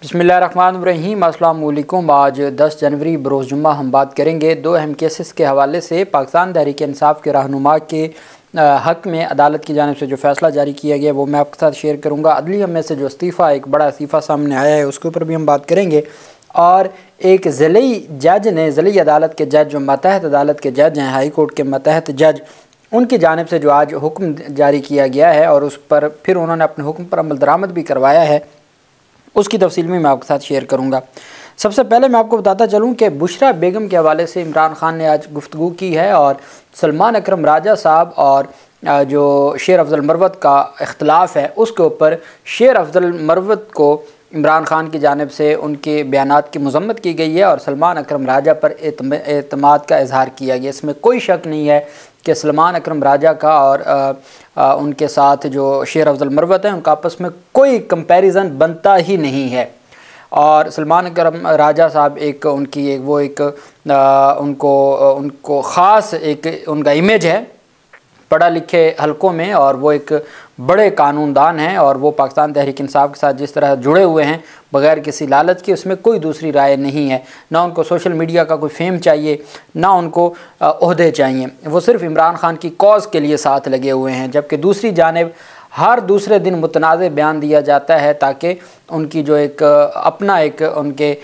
बिस्मिल्लाहिर्रहमानिर्रहीम। अस्सलाम वालेकुम। आज 10 जनवरी बरोज़ जुम्मा हम बात करेंगे दो अहम केसेस के हवाले से। पाकिस्तान तहरीक इंसाफ के रहनुमा के हक़ में अदालत की जानिब से जो फ़ैसला जारी किया गया वो मैं आपके साथ शेयर करूँगा। अदलिया में से जो इस्तीफ़ा, एक बड़ा इस्तीफ़ा सामने आया है, उसके ऊपर भी हम बात करेंगे। और एक ज़िली जज ने, ज़िली अदालत के जज जो मतहत अदालत के जज हैं, हाई कोर्ट के मतहत जज, उनकी जानिब से जो आज हुक्म जारी किया गया है और उस पर फिर उन्होंने अपने हुक्म पर अमल दरामद भी करवाया है, उसकी तफसील में मैं आपके साथ शेयर करूँगा। सबसे पहले मैं आपको बताता चलूँ कि बुशरा बेगम के हवाले से इमरान खान ने आज गुफ्तगू की है और सलमान अकरम राजा साहब और जो शेर अफजल मरवत का इख्तलाफ है उसके ऊपर शेर अफजल मरवत को इमरान खान की जानिब से उनके बयानात की मज़म्मत की गई है और सलमान अकरम राजा पर एतमाद का इजहार किया गया। इसमें कोई शक नहीं है कि सलमान अकरम राजा का और उनके साथ जो शेर अफजल मरवत हैं उनका आपस में कोई कंपैरिजन बनता ही नहीं है। और सलमान अकरम राजा साहब एक उनकी एक उनको ख़ास एक उनका इमेज है पढ़ा लिखे हलकों में, और वो एक बड़े कानूनदान हैं और वो पाकिस्तान तहरीक इंसाफ के साथ जिस तरह जुड़े हुए हैं बग़ैर किसी लालच के, उसमें कोई दूसरी राय नहीं है। ना उनको सोशल मीडिया का कोई फेम चाहिए, ना उनको ओहदे चाहिए। वो सिर्फ इमरान खान की कॉज़ के लिए साथ लगे हुए हैं। जबकि दूसरी जानिब हर दूसरे दिन मुतनाज़ बयान दिया जाता है ताकि उनकी जो एक अपना एक उनके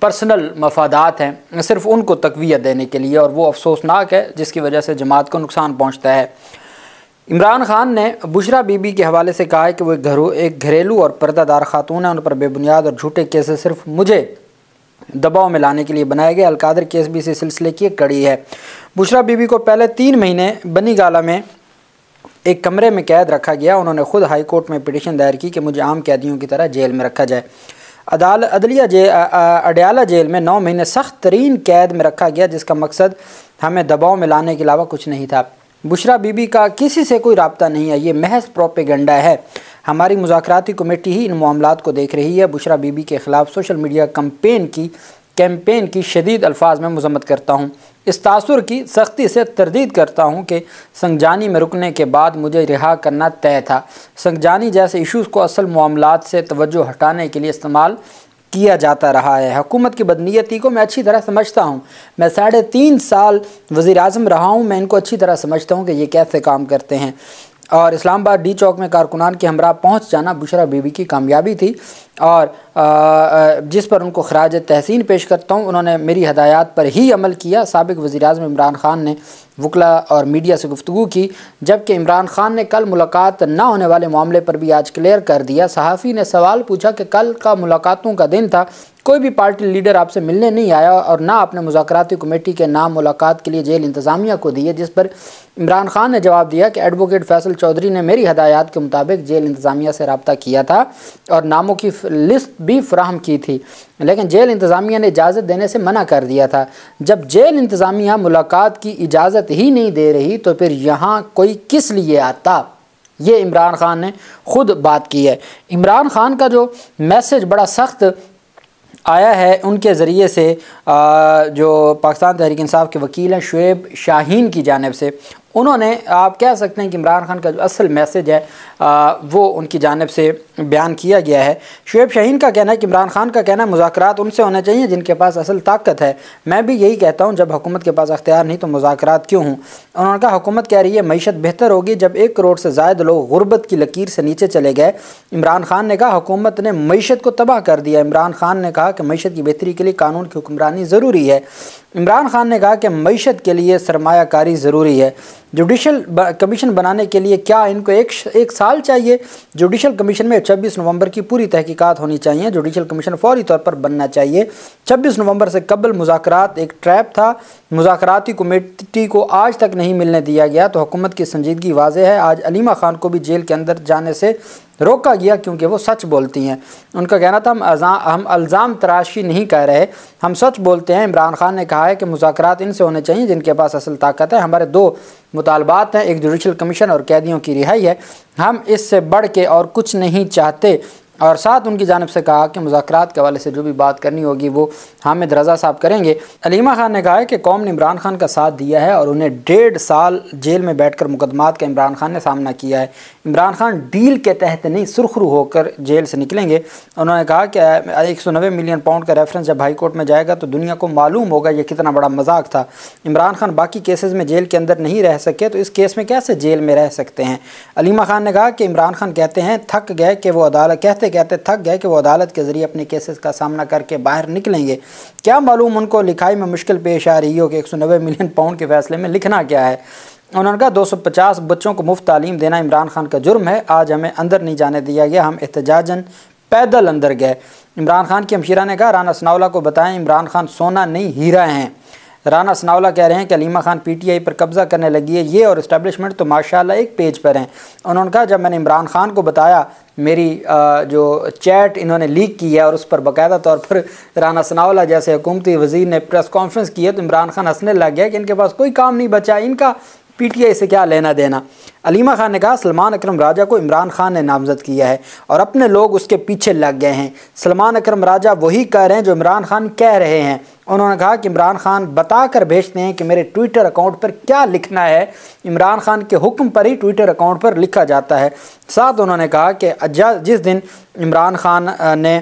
पर्सनल मफादात हैं सिर्फ उनको तक़वियत देने के लिए, और वो अफसोसनाक है जिसकी वजह से जमात को नुकसान पहुँचता है। इमरान खान ने बुशरा बीबी के हवाले से कहा है कि वो एक घरेलू और पर्दादार खातून है, उन पर बेबुनियाद और झूठे केसेस सिर्फ मुझे दबाव में लाने के लिए बनाया गया। अलकादर केस भी इसी सिलसिले की एक कड़ी है। बुशरा बीबी को पहले 3 महीने बनी गाला में एक कमरे में कैद रखा गया। उन्होंने खुद हाई कोर्ट में पिटीशन दायर की कि मुझे आम कैदियों की तरह जेल में रखा जाए। अडयाला जेल में 9 महीने सख्त तरीन कैद में रखा गया, जिसका मकसद हमें दबाव में लाने के अलावा कुछ नहीं था। बुशरा बीबी का किसी से कोई राब्ता नहीं है, ये महज प्रोपेगेंडा है। हमारी मुज़ाकराती कमेटी ही इन मामलात को देख रही है। बुशरा बीबी के ख़िलाफ़ सोशल मीडिया कैंपेन की शदीद अल्फाज में मज़म्मत करता हूँ। इस तासुर की सख्ती से तरदीद करता हूँ कि संगजानी में रुकने के बाद मुझे रिहा करना तय था। संगजानी जैसे इशूज़ को असल मामलात से तवज्जो हटाने के लिए इस्तेमाल किया जाता रहा है। हुकूमत की बदनीयती को मैं अच्छी तरह समझता हूँ। मैं 3.5 साल वज़ीर आज़म रहा हूँ। मैं इनको अच्छी तरह समझता हूँ कि ये कैसे काम करते हैं। और इस्लामाबाद डी चौक में कारकुनान के हमरा पहुँच जाना बुशरा बीबी की कामयाबी थी और जिस पर उनको खराज तहसीन पेश करता हूँ। उन्होंने मेरी हदायत पर ही अमल किया। साबिक़ वज़ीर आज़म इमरान खान ने वकला और मीडिया से गुफ्तगू की, जबकि इमरान खान ने कल मुलाकात ना होने वाले मामले पर भी आज क्लियर कर दिया। सहाफ़ी ने सवाल पूछा कि कल का मुलाकातों का दिन था, कोई भी पार्टी लीडर आपसे मिलने नहीं आया और ना आपने मुज़ाकराती कमेटी के नाम मुलाकात के लिए जेल इंतज़ामिया को दी है। जिस पर इमरान खान ने जवाब दिया कि एडवोकेट फैसल चौधरी ने मेरी हदायत के मुताबिक जेल इंतज़ामिया से रब्ता किया था और नामों की लिस्ट भी फराहम की थी, लेकिन जेल इंतज़ामिया ने इजाज़त देने से मना कर दिया था। जब जेल इंतज़ामिया मुलाकात की इजाज़त ही नहीं दे रही तो फिर यहाँ कोई किस लिए आता। ये इमरान खान ने खुद बात की है। इमरान खान का जो मैसेज बड़ा सख्त आया है उनके ज़रिए से, जो पाकिस्तान तहरीक इंसाफ के वकील हैं शुएब शाहीन की जानिब से, उन्होंने, आप कह सकते हैं कि इमरान खान का जो असल मैसेज है वो उनकी जानिब से बयान किया गया है। शुएब शाहीन का कहना है कि इमरान खान का कहना है मुज़ाकरात उनसे होने चाहिए जिनके पास असल ताकत है। मैं भी यही कहता हूँ, जब हुकूमत के पास अख्तियार नहीं तो मुज़ाकरात क्यों हूँ। उन्होंने कहा हुकूमत कह रही है मईशत बेहतर होगी जब 1 करोड़ से ज़ायद लोग गुर्बत की लकीर से नीचे चले गए। इमरान खान ने कहा हुकूमत ने मईशत को तबाह कर दिया। इमरान खान ने कहा कि मईशत की बेहतरी के लिए कानून की हुक्मरानी ज़रूरी है। इमरान खान ने कहा कि मईशत के लिए सरमायाकारी ज़रूरी है। जुडिशल कमीशन बनाने के लिए क्या इनको एक साल चाहिए? जुडिशल कमीशन में 26 नवंबर की पूरी तहकीकात होनी चाहिए। जुडिशल कमीशन फौरी तौर पर बनना चाहिए। 26 नवंबर से कबल मुज़ाकरात एक ट्रैप था। मुज़ाकराती कमेटी को आज तक नहीं मिलने दिया गया तो हुकूमत की संजीदगी वाज़ेह है। आज अलीमा खान को भी जेल के अंदर जाने से रोका गया क्योंकि वो सच बोलती हैं। उनका कहना था हम अल्ज़ाम तराशी नहीं कह रहे, हम सच बोलते हैं। इमरान खान ने कहा है कि मुज़ाकरात इनसे होने चाहिए जिनके पास असल ताकत है। हमारे 2 मुतालबात हैं, एक जुडिशल कमीशन और कैदियों की रिहाई है। हम इससे बढ़ के और कुछ नहीं चाहते। और साथ उनकी जानिब से कहा कि मुज़ाकरात के हवाले से जो भी बात करनी होगी वो हामिद रज़ा साहब करेंगे। अलीमा खान ने कहा है कि कौम ने इमरान खान का साथ दिया है और उन्हें 1.5 साल जेल में बैठकर मुकदमात का इमरान खान ने सामना किया है। इमरान खान डील के तहत नहीं सुरखरू होकर जेल से निकलेंगे। उन्होंने कहा कि 190 मिलियन पाउंड का रेफरेंस जब हाई कोर्ट में जाएगा तो दुनिया को मालूम होगा ये कितना बड़ा मजाक था। इमरान खान बाकी केसेस में जेल के अंदर नहीं रह सके तो इस केस में कैसे जेल में रह सकते हैं। अलीमा खान ने कहा कि इमरान खान कहते हैं थक गए कि वो अदालत कहते कहते थक गए कि वो अदालत के ज़रिए अपने केसेस का सामना करके बाहर निकलेंगे। क्या मालूम उनको लिखाई में मुश्किल पेश आ रही हो कि 190 मिलियन पाउंड के फैसले में लिखना क्या है। उन्होंने कहा 250 बच्चों को मुफ्त तालीम देना इमरान खान का जुर्म है। आज हमें अंदर नहीं जाने दिया गया, हम एहतजाजन पैदल अंदर गए। इमरान खान की हमशीरा ने कहा राना सनाउल्लाह को बताएं इमरान खान सोना नहीं हीरा हैं। राना सनाउल्लाह कह रहे हैं कि अलीमा खान पीटीआई पर कब्ज़ा करने लगी है, ये और इस्टेब्लिशमेंट तो माशाल्लाह एक पेज पर हैं। उन्होंने कहा जब मैंने इमरान खान को बताया मेरी जो चैट इन्होंने लीक की है और उस पर बाकायदा तौर पर राना सनाउल्लाह जैसे हुकूमती वज़ीर ने प्रेस कॉन्फ्रेंस की है तो इमरान खान हंसने लग गया कि इनके पास कोई काम नहीं बचा, इनका पीटीआई से क्या लेना देना। अलीमा खान ने कहा सलमान अकरम राजा को इमरान खान ने नामजद किया है और अपने लोग उसके पीछे लग गए हैं। सलमान अकरम राजा वही कह रहे हैं जो इमरान खान कह रहे हैं। उन्होंने कहा कि इमरान खान बता कर भेजते हैं कि मेरे ट्विटर अकाउंट पर क्या लिखना है, इमरान खान के हुक्म पर ही ट्विटर अकाउंट पर लिखा जाता है। साथ उन्होंने कहा कि जिस दिन इमरान खान ने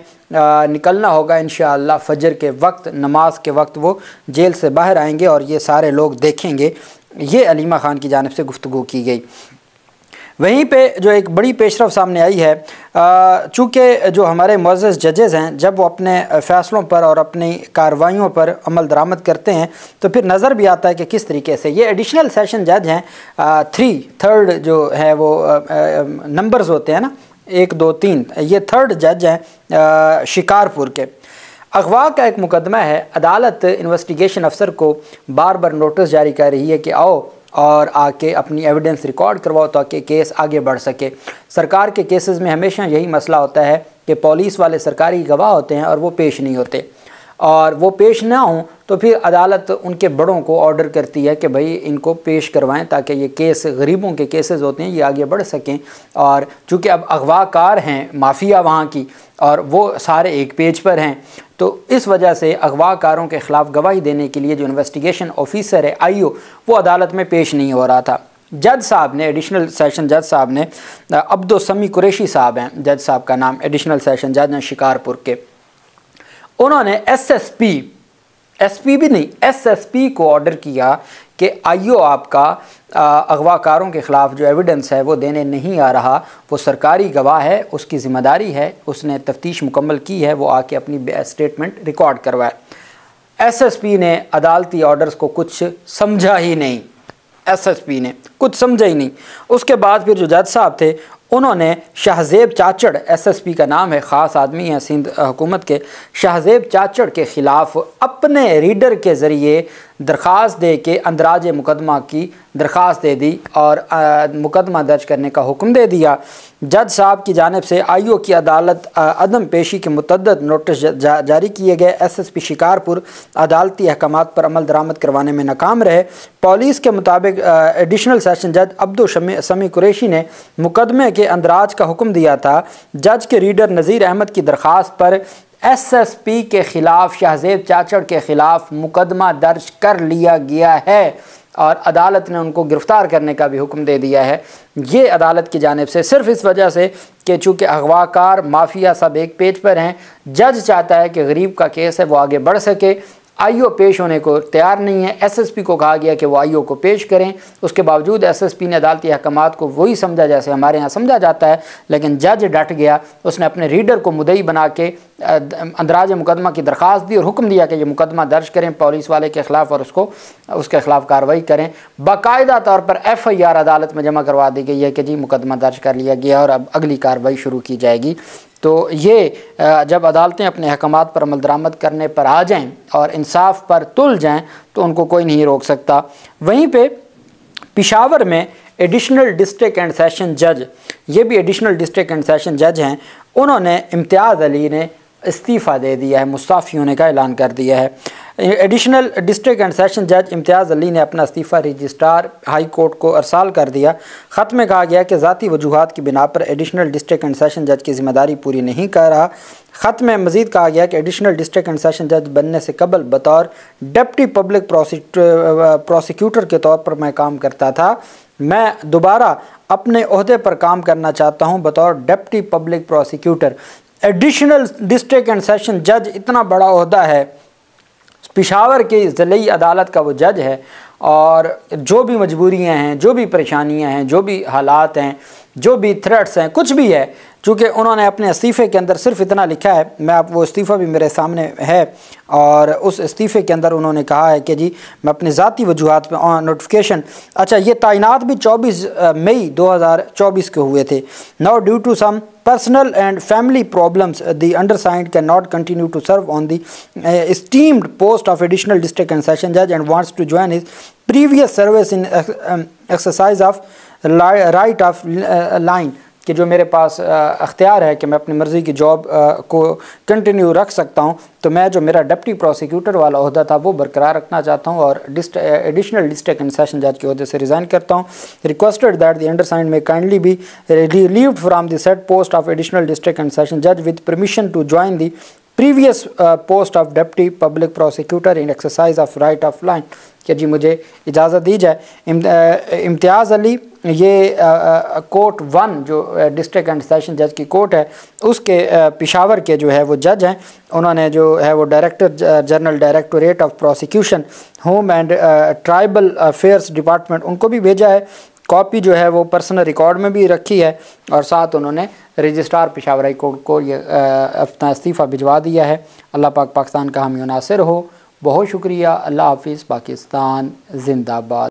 निकलना होगा इंशाअल्लाह फजर के वक्त नमाज के वक्त वो जेल से बाहर आएंगे और ये सारे लोग देखेंगे। ये अलीमा खान की जानिब से गुफ्तगू की गई। वहीं पे जो एक बड़ी पेशरफ सामने आई है, चूँकि जो हमारे मुअज़्ज़ज़ जजेज़ हैं जब वो अपने फ़ैसलों पर और अपनी कार्रवाइयों पर अमल दरामद करते हैं तो फिर नज़र भी आता है कि किस तरीके से ये एडिशनल सेशन जज हैं। थर्ड जो है वो नंबर्स होते हैं ना 1 2 3, ये थर्ड जज हैं शिकारपुर के। अगवा का एक मुकदमा है, अदालत इन्वेस्टिगेशन अफसर को बार बार नोटिस जारी कर रही है कि आओ और आके अपनी एविडेंस रिकॉर्ड करवाओ ताकि केस आगे बढ़ सके। सरकार के केसेस में हमेशा यही मसला होता है कि पुलिस वाले सरकारी गवाह होते हैं और वो पेश नहीं होते, और वो पेश ना हों तो फिर अदालत उनके बड़ों को ऑर्डर करती है कि भाई इनको पेश करवाएं ताकि ये केस गरीबों के केसेस होते हैं ये आगे बढ़ सकें। और चूँकि अब अगवाकार हैं माफिया वहाँ की और वो सारे एक पेज पर हैं तो इस वजह से अगवाकारों के ख़िलाफ़ गवाही देने के लिए जो इन्वेस्टिगेशन ऑफिसर है IO वो अदालत में पेश नहीं हो रहा था। जज साहब ने एडिशनल सेशन जज साहब ने अब्दुल समी कुरैशी साहब हैं, जज साहब का नाम, एडिशनल सेशन जज हैं शिकारपुर के। उन्होंने SP भी नहीं SSP को ऑर्डर किया कि IO आपका अगवाकारों के ख़िलाफ़ जो एविडेंस है वो देने नहीं आ रहा, वो सरकारी गवाह है, उसकी ज़िम्मेदारी है, उसने तफ्तीश मुकम्मल की है, वो आके अपनी स्टेटमेंट रिकॉर्ड करवाए। SSP ने अदालती ऑर्डर्स को कुछ समझा ही नहीं, SSP ने कुछ समझा ही नहीं। उसके बाद फिर जो जज साहब थे उन्होंने शाहजेब चाचड़, SSP का नाम है, ख़ास आदमी है सिंध हुकूमत के, शाहजेब चाचड़ के ख़िलाफ़ अपने रीडर के ज़रिए दरख्वास्त दे के अंदराज मुकदमा की दरख्वास्त दे दी और मुकदमा दर्ज करने का हुक्म दे दिया। जज साहब की जानिब से IO की अदालत अदम पेशी के मुतअद्दिद नोटिस जारी किए गए। SSP शिकारपुर अदालती अहकामात पर अमल दरामद करवाने में नाकाम रहे। पुलिस के मुताबिक एडिशनल सेशन जज अब्दुल समी कुरैशी ने मुकदमे के अंदराज का हुक्म दिया था। जज के रीडर नज़ीर अहमद की दरख्वास्त पर SSP के ख़िलाफ़ शाहजेब चाचड़ के ख़िलाफ़ मुकदमा दर्ज कर लिया गया है और अदालत ने उनको गिरफ़्तार करने का भी हुक्म दे दिया है। ये अदालत की जानिब से सिर्फ इस वजह से कि चूँकि अगवाकार माफिया सब एक पेज पर हैं, जज चाहता है कि गरीब का केस है वो आगे बढ़ सके। IO पेश होने को तैयार नहीं है। SSP को कहा गया कि वो IO को पेश करें, उसके बावजूद SSP ने अदालती अहकामात को वही समझा जैसे हमारे यहाँ समझा जाता है, लेकिन जज डट गया। उसने अपने रीडर को मुद्दई बना के अंदराज मुकदमा की दरख्वास्त दी और हुक्म दिया कि ये मुकदमा दर्ज करें पुलिस वाले के ख़िलाफ़ और उसके ख़िलाफ़ कार्रवाई करें। बाकायदा तौर पर FIR अदालत में जमा करवा दी गई है कि जी मुकदमा दर्ज कर लिया गया और अब अगली कार्रवाई शुरू की जाएगी। तो ये जब अदालतें अपने अहकामात पर अमल दरामद करने पर आ जाएं और इंसाफ पर तुल जाएं तो उनको कोई नहीं रोक सकता। वहीं पे पेशावर में एडिशनल डिस्ट्रिक्ट एंड सेशन जज, ये भी एडिशनल डिस्ट्रिक्ट एंड सेशन जज हैं, उन्होंने इम्तियाज़ अली ने इस्तीफ़ा दे दिया है, मुस्ताफ़ी होने का ऐलान कर दिया है। एडिशनल डिस्ट्रिक्ट एंड सेशन जज इम्तियाज़ अली ने अपना इस्तीफ़ा रजिस्ट्रार हाई कोर्ट को अरसाल कर दिया। ख़त में कहा गया कि ज़ाती वजूहात की बिना पर एडिशनल डिस्ट्रिक्ट एंड सेशन जज की ज़िम्मेदारी पूरी नहीं कर रहा। ख़त में मज़ीद कहा गया कि एडिशनल डिस्ट्रिक्ट एंड सेशन जज बनने से कबल बतौर डिप्टी पब्लिक प्रोसिक्यूटर के तौर पर मैं काम करता था। मैं दोबारा अपने ओहदे पर काम करना चाहता हूँ बतौर deputy public prosecutor. Additional district and session जज इतना बड़ा ओहदा है, पेशावर की ज़िली अदालत का वो जज है, और जो भी मजबूरियां हैं, जो भी परेशानियां हैं, जो भी हालात हैं, जो भी थ्रेट्स हैं, कुछ भी है, चूँकि उन्होंने अपने इस्तीफ़े के अंदर सिर्फ इतना लिखा है, मैं आप वो इस्तीफ़ा भी मेरे सामने है, और उस इस्तीफ़े के अंदर उन्होंने कहा है कि जी मैं अपनी ज़ाती वजूहात पर नोटिफिकेशन, अच्छा ये तैनात भी 24 मई 2024 के हुए थे। Now due to some personal and family problems, the undersigned cannot continue to serve on the esteemed post of additional district and session judge and wants to join his previous service in exercise of right of line, कि जो मेरे पास अख्तियार है कि मैं अपनी मर्ज़ी की जॉब को कंटिन्यू रख सकता हूं, तो मैं जो मेरा डिप्टी प्रोसिक्यूटर वाला ओहदा था वो बरकरार रखना चाहता हूं और एडिशनल डिस्ट्रिक्ट एंड सेशन जज के ओहदे से रिज़ाइन करता हूं। Requested that the undersigned may kindly be relieved from the said post of additional district and session जज with permission to join the previous post of deputy public prosecutor in exercise of right of line, कि जी मुझे इजाज़त दी जाए। इम्तियाज़ अली ये court 1 जो district and session जज की कोर्ट है उसके पेशावर के जो है वो जज हैं। उन्होंने जो है वो director general directorate of prosecution home and tribal affairs department उनको भी भेजा है। कॉपी जो है वो पर्सनल रिकॉर्ड में भी रखी है, और साथ उन्होंने रजिस्ट्रार पेशावर हाई कोर्ट को ये अपना इस्तीफ़ा भिजवा दिया है। अल्लाह पाक पाकिस्तान का हामी नासिर हो। बहुत शुक्रिया। अल्लाह हाफिज़। पाकिस्तान जिंदाबाद।